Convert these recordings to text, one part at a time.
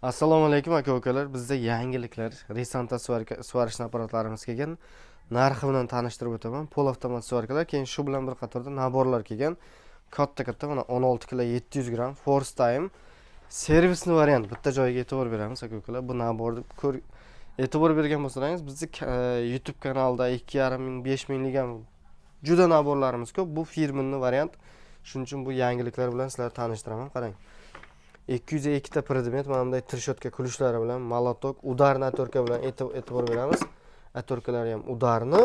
Assalomu alaykum aka-ukalar. Bizda yangiliklar, Risanta suvarish apparatlarimiz kelgan. Narxi bilan tanishtirib o'taman. Pol avtomat suvarkalar, keyin shu bilan bir qatorda naborlar kelgan. Katta mana 16 kg 700 gram Force Time servisni variant bitta joyga e'tibor beramiz aka-ukalar. Bu naborni e'tibor bergan bo'lsangiz, bizning YouTube kanalida 2,5 ming, 5 minglik ham juda naborlarimiz ko'p. Bu firmenning variant. Shuning uchun bu yangiliklar bilan sizlarni tanishtiraman. Qarang. 202 ta predmet mana bunday trishotka kulishlari bilan molotok, udarni atorka bilan e'tibor beramiz. Atorkalari ham udarni.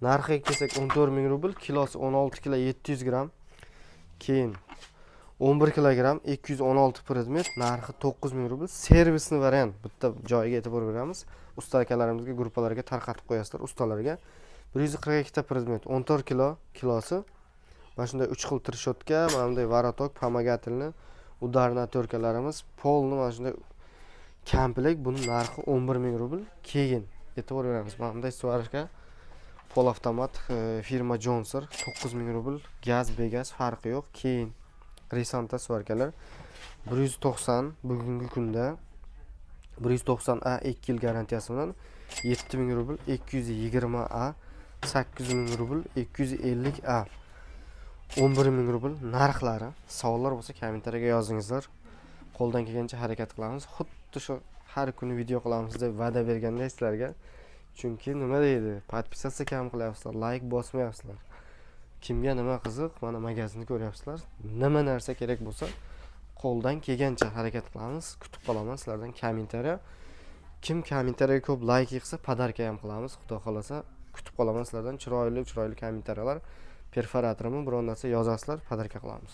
Narxiga kelsak 14 ming rubl, kilosi 16 kg 700 gram. Keyin 11 kilogram 216 predmet, narxi 9 ming rubl. Servisni variant bitta joyiga e'tibor beramiz. Usta akalarimizga gruppalarga tarqatib qo'yasizlar ustalarga. 142 ta predmet 14 kilo kilosi. Mana shunday 3 xil trishotka, mana bunday varatok, pomogatelni udarna to'rkalarimiz polni mana shunday komplekt. Buni narxi 11 ming rubl. Keyin e'tibor beramiz. Mana bunday suvarishga pol avtomat firma Johnson 9 ming rubl. Gaz begaz farqi yo'q. Keyin Risanta suvarkalar 190 bugungi kunda 190A 2 yil garantiyasi bilan 7 ming rubl, 220A 8 ming rubl, 250A 11 ming rubl narxlari. Savollar bo'lsa kommentariyaga yozingizlar. Qo'ldan kelgancha harakat qilamiz. Xuddi shu har kuni video qilamiz deb va'da berganday sizlarga. Chunki nima deydi? Podpisatsiya kam qilyapsizlar, like bosmayapsizlar. Kimga nima qiziq, mana magazinni ko'ryapsizlar. Nima narsa kerak bo'lsa, qo'ldan kelgancha harakat qilamiz. Kutib qolaman sizlardan kommentariya. Kim kommentariyaga ko'p like yig'sa, podarka ham qilamiz. Xudo xolasa, kutib qolaman sizlardan chiroyli kommentariyalar. Perforatorimi biron narsa yozasizlar, podarka qilamiz.